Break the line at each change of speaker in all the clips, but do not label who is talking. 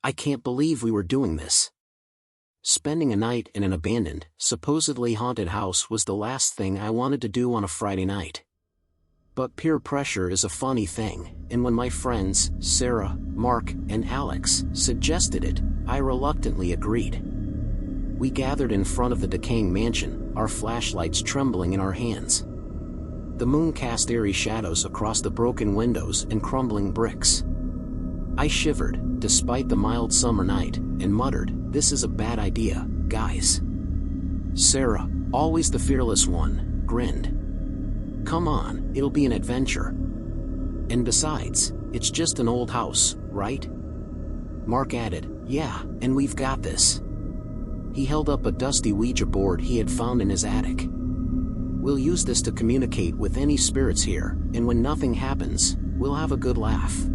I can't believe we were doing this. Spending a night in an abandoned, supposedly haunted house was the last thing I wanted to do on a Friday night. But peer pressure is a funny thing, and when my friends, Sarah, Mark, and Alex, suggested it, I reluctantly agreed. We gathered in front of the decaying mansion, our flashlights trembling in our hands. The moon cast eerie shadows across the broken windows and crumbling bricks. I shivered, despite the mild summer night, and muttered, "This is a bad idea, guys." Sarah, always the fearless one, grinned. "Come on, it'll be an adventure. And besides, it's just an old house, right?" Mark added, "Yeah, and we've got this." He held up a dusty Ouija board he had found in his attic. "We'll use this to communicate with any spirits here, and when nothing happens, we'll have a good laugh."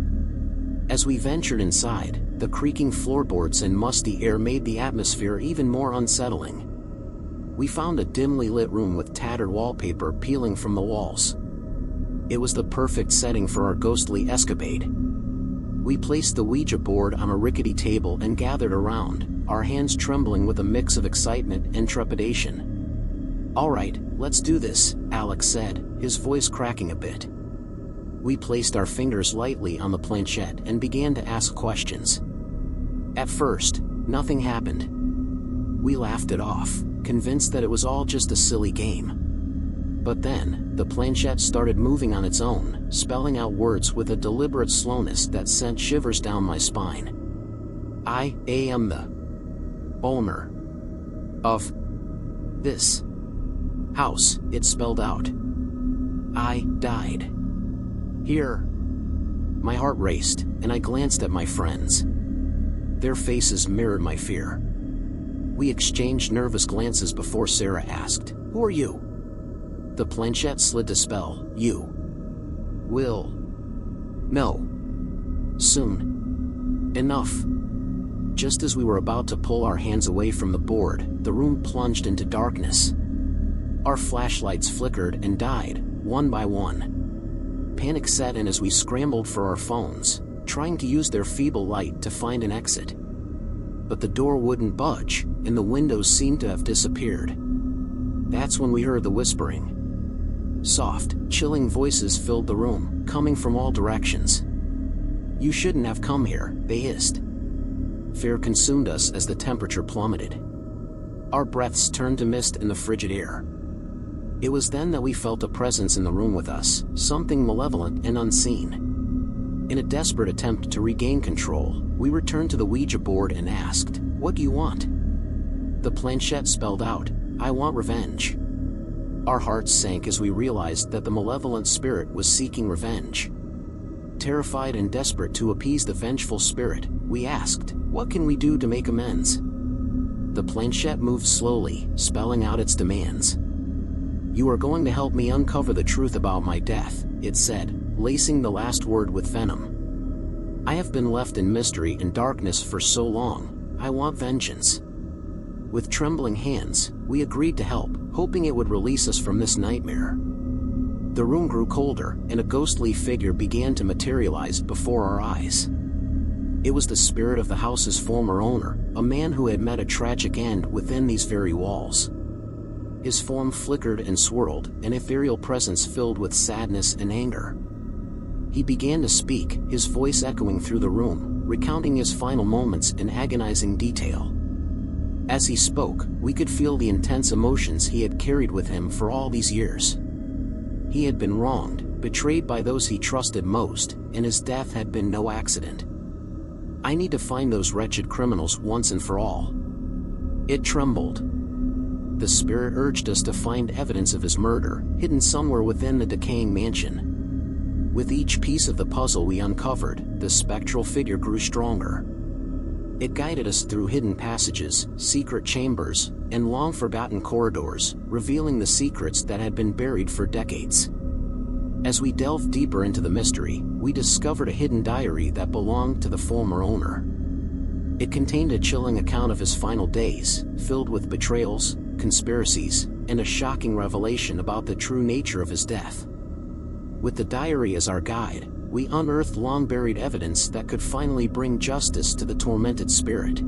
As we ventured inside, the creaking floorboards and musty air made the atmosphere even more unsettling. We found a dimly lit room with tattered wallpaper peeling from the walls. It was the perfect setting for our ghostly escapade. We placed the Ouija board on a rickety table and gathered around, our hands trembling with a mix of excitement and trepidation. "All right, let's do this," Alex said, his voice cracking a bit. We placed our fingers lightly on the planchette and began to ask questions. At first, nothing happened. We laughed it off, convinced that it was all just a silly game. But then, the planchette started moving on its own, spelling out words with a deliberate slowness that sent shivers down my spine. I am the owner of this house," it spelled out. "I died here." My heart raced, and I glanced at my friends. Their faces mirrored my fear. We exchanged nervous glances before Sarah asked, "Who are you?" The planchette slid to spell, "You will know soon enough." Just as we were about to pull our hands away from the board, the room plunged into darkness. Our flashlights flickered and died, one by one. Panic set in as we scrambled for our phones, trying to use their feeble light to find an exit. But the door wouldn't budge, and the windows seemed to have disappeared. That's when we heard the whispering. Soft, chilling voices filled the room, coming from all directions. "You shouldn't have come here," they hissed. Fear consumed us as the temperature plummeted. Our breaths turned to mist in the frigid air. It was then that we felt a presence in the room with us, something malevolent and unseen. In a desperate attempt to regain control, we returned to the Ouija board and asked, "What do you want?" The planchette spelled out, "I want revenge." Our hearts sank as we realized that the malevolent spirit was seeking revenge. Terrified and desperate to appease the vengeful spirit, we asked, "What can we do to make amends?" The planchette moved slowly, spelling out its demands. "You are going to help me uncover the truth about my death," it said, lacing the last word with venom. "I have been left in mystery and darkness for so long. I want vengeance." With trembling hands, we agreed to help, hoping it would release us from this nightmare. The room grew colder, and a ghostly figure began to materialize before our eyes. It was the spirit of the house's former owner, a man who had met a tragic end within these very walls. His form flickered and swirled, an ethereal presence filled with sadness and anger. He began to speak, his voice echoing through the room, recounting his final moments in agonizing detail. As he spoke, we could feel the intense emotions he had carried with him for all these years. He had been wronged, betrayed by those he trusted most, and his death had been no accident. "I need to find those wretched criminals once and for all." It trembled. The spirit urged us to find evidence of his murder, hidden somewhere within the decaying mansion. With each piece of the puzzle we uncovered, the spectral figure grew stronger. It guided us through hidden passages, secret chambers, and long-forgotten corridors, revealing the secrets that had been buried for decades. As we delved deeper into the mystery, we discovered a hidden diary that belonged to the former owner. It contained a chilling account of his final days, filled with betrayals, conspiracies, and a shocking revelation about the true nature of his death. With the diary as our guide, we unearthed long-buried evidence that could finally bring justice to the tormented spirit.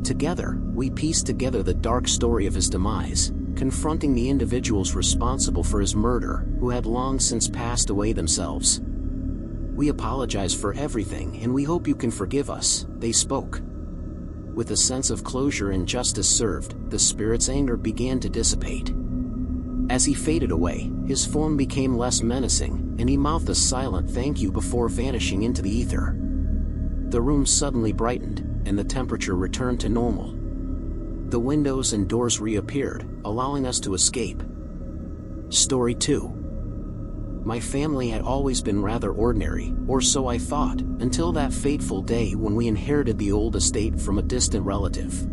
Together, we pieced together the dark story of his demise, confronting the individuals responsible for his murder, who had long since passed away themselves. "We apologize for everything and we hope you can forgive us," they spoke. With a sense of closure and justice served, the spirit's anger began to dissipate. As he faded away, his form became less menacing, and he mouthed a silent thank you before vanishing into the ether. The room suddenly brightened, and the temperature returned to normal. The windows and doors reappeared, allowing us to escape. Story 2. My family had always been rather ordinary, or so I thought, until that fateful day when we inherited the old estate from a distant relative.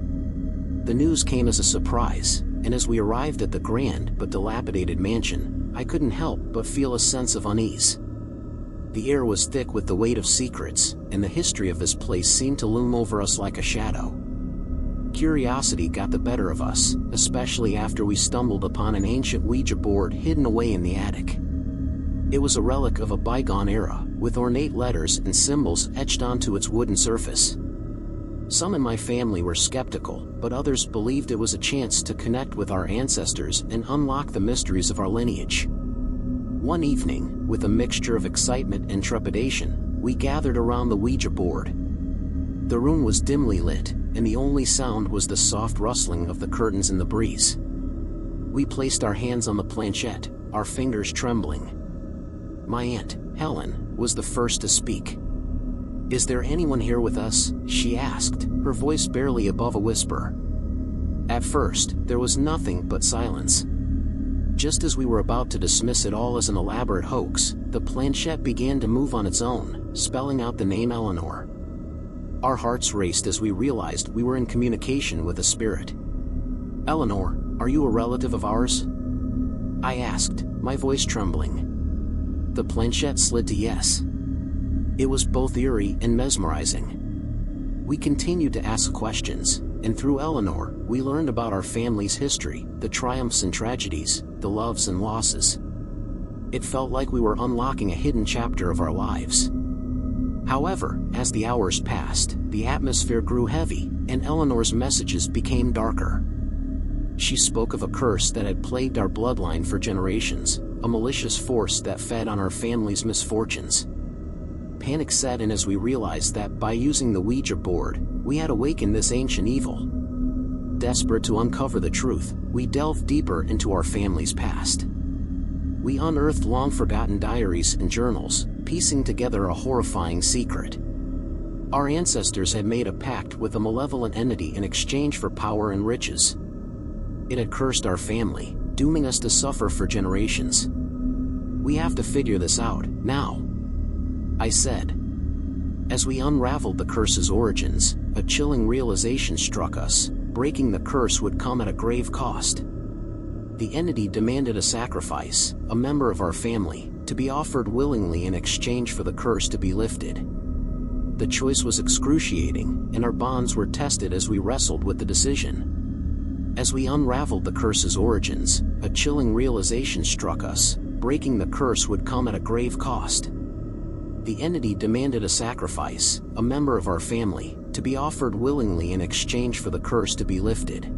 The news came as a surprise, and as we arrived at the grand but dilapidated mansion, I couldn't help but feel a sense of unease. The air was thick with the weight of secrets, and the history of this place seemed to loom over us like a shadow. Curiosity got the better of us, especially after we stumbled upon an ancient Ouija board hidden away in the attic. It was a relic of a bygone era, with ornate letters and symbols etched onto its wooden surface. Some in my family were skeptical, but others believed it was a chance to connect with our ancestors and unlock the mysteries of our lineage. One evening, with a mixture of excitement and trepidation, we gathered around the Ouija board. The room was dimly lit, and the only sound was the soft rustling of the curtains in the breeze. We placed our hands on the planchette, our fingers trembling. My aunt, Helen, was the first to speak. "Is there anyone here with us?" she asked, her voice barely above a whisper. At first, there was nothing but silence. Just as we were about to dismiss it all as an elaborate hoax, the planchette began to move on its own, spelling out the name Eleanor. Our hearts raced as we realized we were in communication with a spirit. "Eleanor, are you a relative of ours?" I asked, my voice trembling. The planchette slid to yes. It was both eerie and mesmerizing. We continued to ask questions, and through Eleanor, we learned about our family's history, the triumphs and tragedies, the loves and losses. It felt like we were unlocking a hidden chapter of our lives. However, as the hours passed, the atmosphere grew heavy, and Eleanor's messages became darker. She spoke of a curse that had plagued our bloodline for generations, a malicious force that fed on our family's misfortunes. Panic set in as we realized that by using the Ouija board, we had awakened this ancient evil. Desperate to uncover the truth, we delved deeper into our family's past. We unearthed long-forgotten diaries and journals, piecing together a horrifying secret. Our ancestors had made a pact with a malevolent entity in exchange for power and riches. It had cursed our family, dooming us to suffer for generations. "We have to figure this out, now," I said. As we unraveled the curse's origins, a chilling realization struck us: breaking the curse would come at a grave cost. The entity demanded a sacrifice, a member of our family, to be offered willingly in exchange for the curse to be lifted. The choice was excruciating, and our bonds were tested as we wrestled with the decision. As we unraveled the curse's origins, a chilling realization struck us: breaking the curse would come at a grave cost. The entity demanded a sacrifice, a member of our family, to be offered willingly in exchange for the curse to be lifted.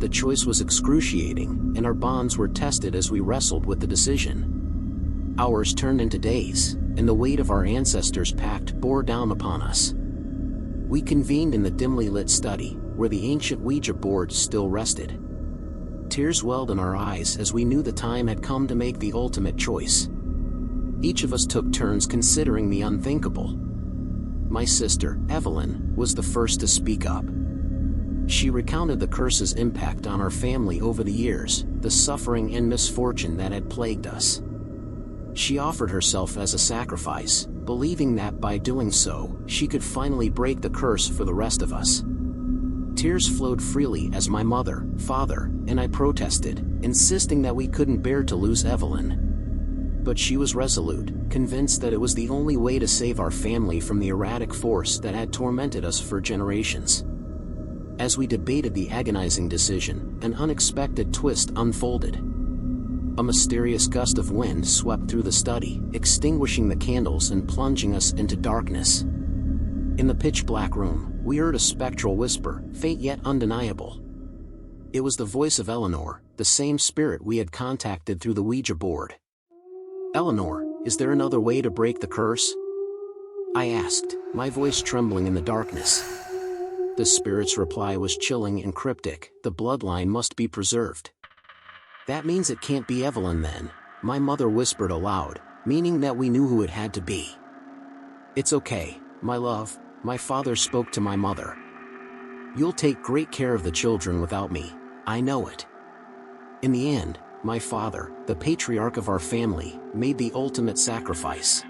The choice was excruciating, and our bonds were tested as we wrestled with the decision. Hours turned into days, and the weight of our ancestors' pact bore down upon us. We convened in the dimly lit study, where the ancient Ouija board still rested. Tears welled in our eyes as we knew the time had come to make the ultimate choice. Each of us took turns considering the unthinkable. My sister, Evelyn, was the first to speak up. She recounted the curse's impact on our family over the years, the suffering and misfortune that had plagued us. She offered herself as a sacrifice, believing that by doing so, she could finally break the curse for the rest of us. Tears flowed freely as my mother, father, and I protested, insisting that we couldn't bear to lose Evelyn. But she was resolute, convinced that it was the only way to save our family from the erratic force that had tormented us for generations. As we debated the agonizing decision, an unexpected twist unfolded. A mysterious gust of wind swept through the study, extinguishing the candles and plunging us into darkness. In the pitch-black room, we heard a spectral whisper, faint yet undeniable. It was the voice of Eleanor, the same spirit we had contacted through the Ouija board. "Eleanor, is there another way to break the curse?" I asked, my voice trembling in the darkness. The spirit's reply was chilling and cryptic, "The bloodline must be preserved." "That means it can't be Evelyn then," my mother whispered aloud, meaning that we knew who it had to be. "It's okay, my love," my father spoke to my mother. "You'll take great care of the children without me, I know it." In the end, my father, the patriarch of our family, made the ultimate sacrifice.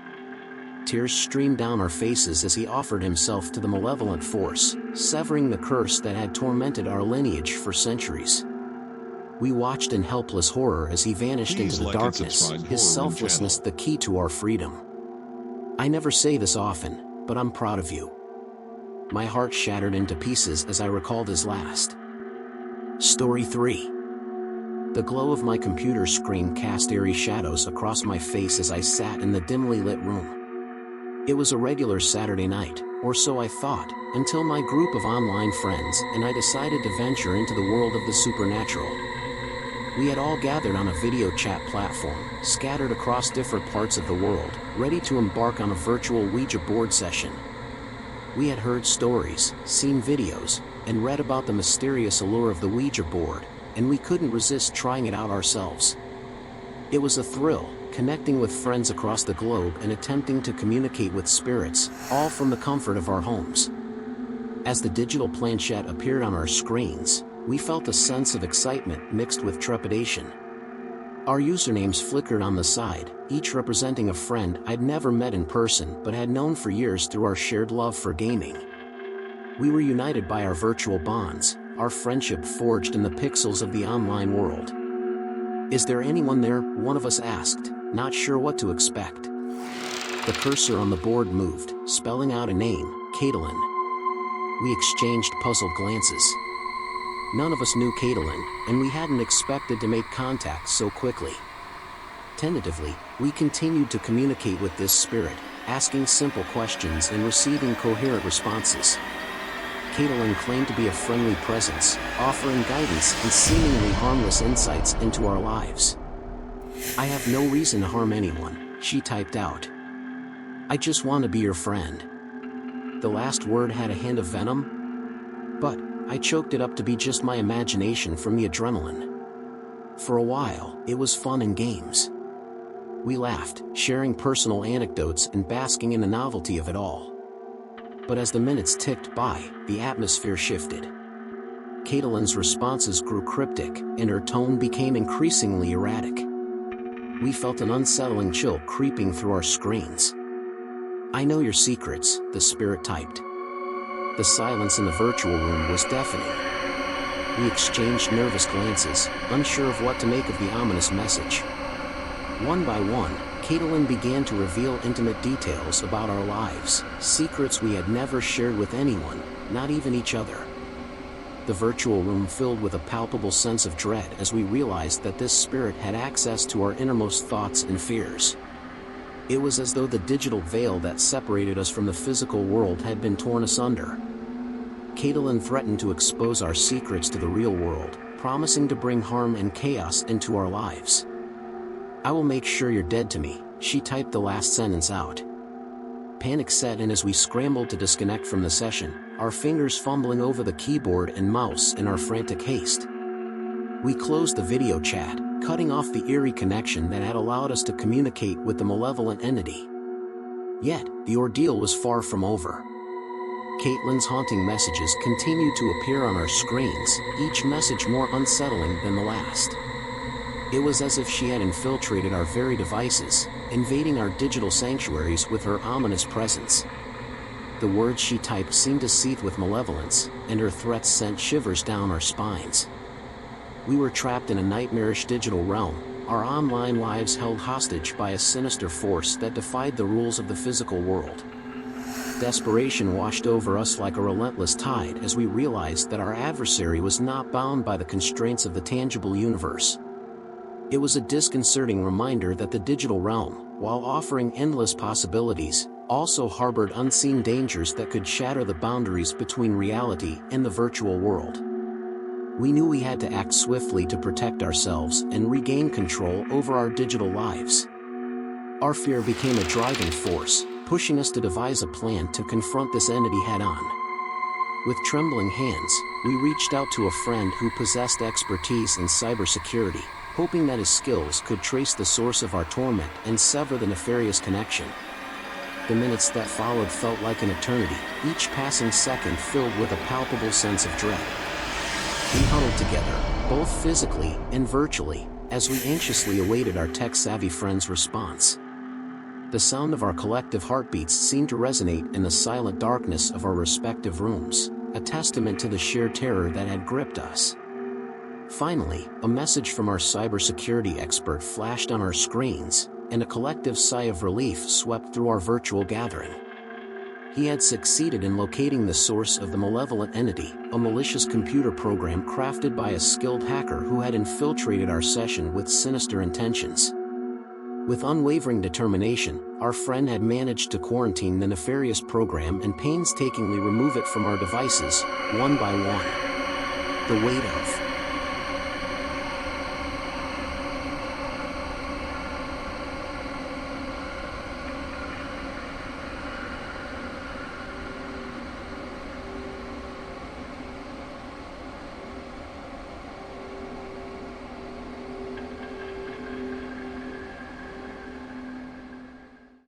Tears streamed down our faces as he offered himself to the malevolent force, severing the curse that had tormented our lineage for centuries. We watched in helpless horror as he vanished into the darkness, his selflessness the key to our freedom. I never say this often, but I'm proud of you. My heart shattered into pieces as I recalled his last. Story 3. The glow of my computer screen cast eerie shadows across my face as I sat in the dimly lit room. It was a regular Saturday night, or so I thought, until my group of online friends and I decided to venture into the world of the supernatural. We had all gathered on a video chat platform, scattered across different parts of the world, ready to embark on a virtual Ouija board session. We had heard stories, seen videos, and read about the mysterious allure of the Ouija board, and we couldn't resist trying it out ourselves. It was a thrill, connecting with friends across the globe and attempting to communicate with spirits, all from the comfort of our homes. As the digital planchette appeared on our screens, we felt a sense of excitement mixed with trepidation. Our usernames flickered on the side, each representing a friend I'd never met in person but had known for years through our shared love for gaming. We were united by our virtual bonds, our friendship forged in the pixels of the online world. "Is there anyone there?" one of us asked, not sure what to expect. The cursor on the board moved, spelling out a name, Caitlin. We exchanged puzzled glances. None of us knew Caitlin, and we hadn't expected to make contact so quickly. Tentatively, we continued to communicate with this spirit, asking simple questions and receiving coherent responses. Caitlin claimed to be a friendly presence, offering guidance and seemingly harmless insights into our lives. "I have no reason to harm anyone," she typed out. "I just want to be your friend." The last word had a hint of venom, but I choked it up to be just my imagination from the adrenaline. For a while, it was fun and games. We laughed, sharing personal anecdotes and basking in the novelty of it all. But as the minutes ticked by, the atmosphere shifted. Caitlin's responses grew cryptic, and her tone became increasingly erratic. We felt an unsettling chill creeping through our screens. "I know your secrets," the spirit typed. The silence in the virtual room was deafening. We exchanged nervous glances, unsure of what to make of the ominous message. One by one, Caitlin began to reveal intimate details about our lives, secrets we had never shared with anyone, not even each other. The virtual room filled with a palpable sense of dread as we realized that this spirit had access to our innermost thoughts and fears. It was as though the digital veil that separated us from the physical world had been torn asunder. Caitlin threatened to expose our secrets to the real world, promising to bring harm and chaos into our lives. "I will make sure you're dead to me," she typed the last sentence out. Panic set in as we scrambled to disconnect from the session, our fingers fumbling over the keyboard and mouse in our frantic haste. We closed the video chat, cutting off the eerie connection that had allowed us to communicate with the malevolent entity. Yet, the ordeal was far from over. Caitlin's haunting messages continued to appear on our screens, each message more unsettling than the last. It was as if she had infiltrated our very devices, invading our digital sanctuaries with her ominous presence. The words she typed seemed to seethe with malevolence, and her threats sent shivers down our spines. We were trapped in a nightmarish digital realm, our online lives held hostage by a sinister force that defied the rules of the physical world. Desperation washed over us like a relentless tide as we realized that our adversary was not bound by the constraints of the tangible universe. It was a disconcerting reminder that the digital realm, while offering endless possibilities, also harbored unseen dangers that could shatter the boundaries between reality and the virtual world. We knew we had to act swiftly to protect ourselves and regain control over our digital lives. Our fear became a driving force, pushing us to devise a plan to confront this entity head-on. With trembling hands, we reached out to a friend who possessed expertise in cybersecurity, hoping that his skills could trace the source of our torment and sever the nefarious connection. The minutes that followed felt like an eternity, each passing second filled with a palpable sense of dread. We huddled together, both physically and virtually, as we anxiously awaited our tech-savvy friend's response. The sound of our collective heartbeats seemed to resonate in the silent darkness of our respective rooms, a testament to the sheer terror that had gripped us. Finally, a message from our cybersecurity expert flashed on our screens, and a collective sigh of relief swept through our virtual gathering. He had succeeded in locating the source of the malevolent entity, a malicious computer program crafted by a skilled hacker who had infiltrated our session with sinister intentions. With unwavering determination, our friend had managed to quarantine the nefarious program and painstakingly remove it from our devices, one by one. The weight of